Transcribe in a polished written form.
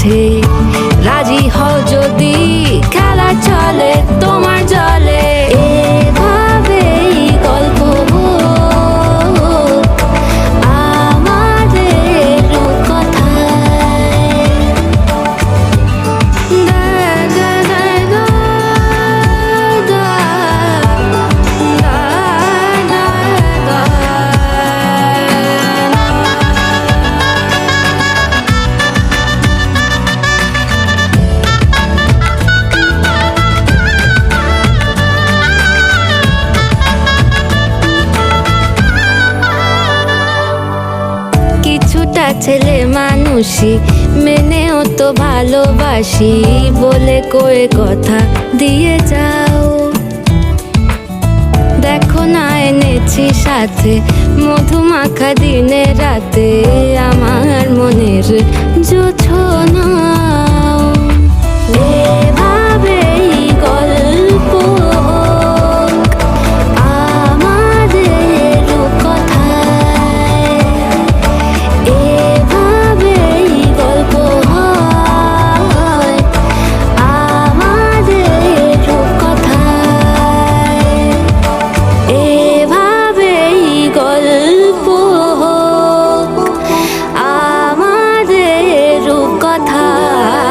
কাছে, রাজি হও যদি খেলা চলে তোমার জলে। এভাবেই গল্প হোক আমাদের রূপকথায়। দা দা দা দা দা দা দা দা। কিছুটা ছেলে মানুষই মেনেও তো ভালোবাসি বলে কয়ে কথা দিয়ে যাও। দেখো না এনেছি সাথে মধুমাখা দিনে রাতে আমার মনের জোছনা।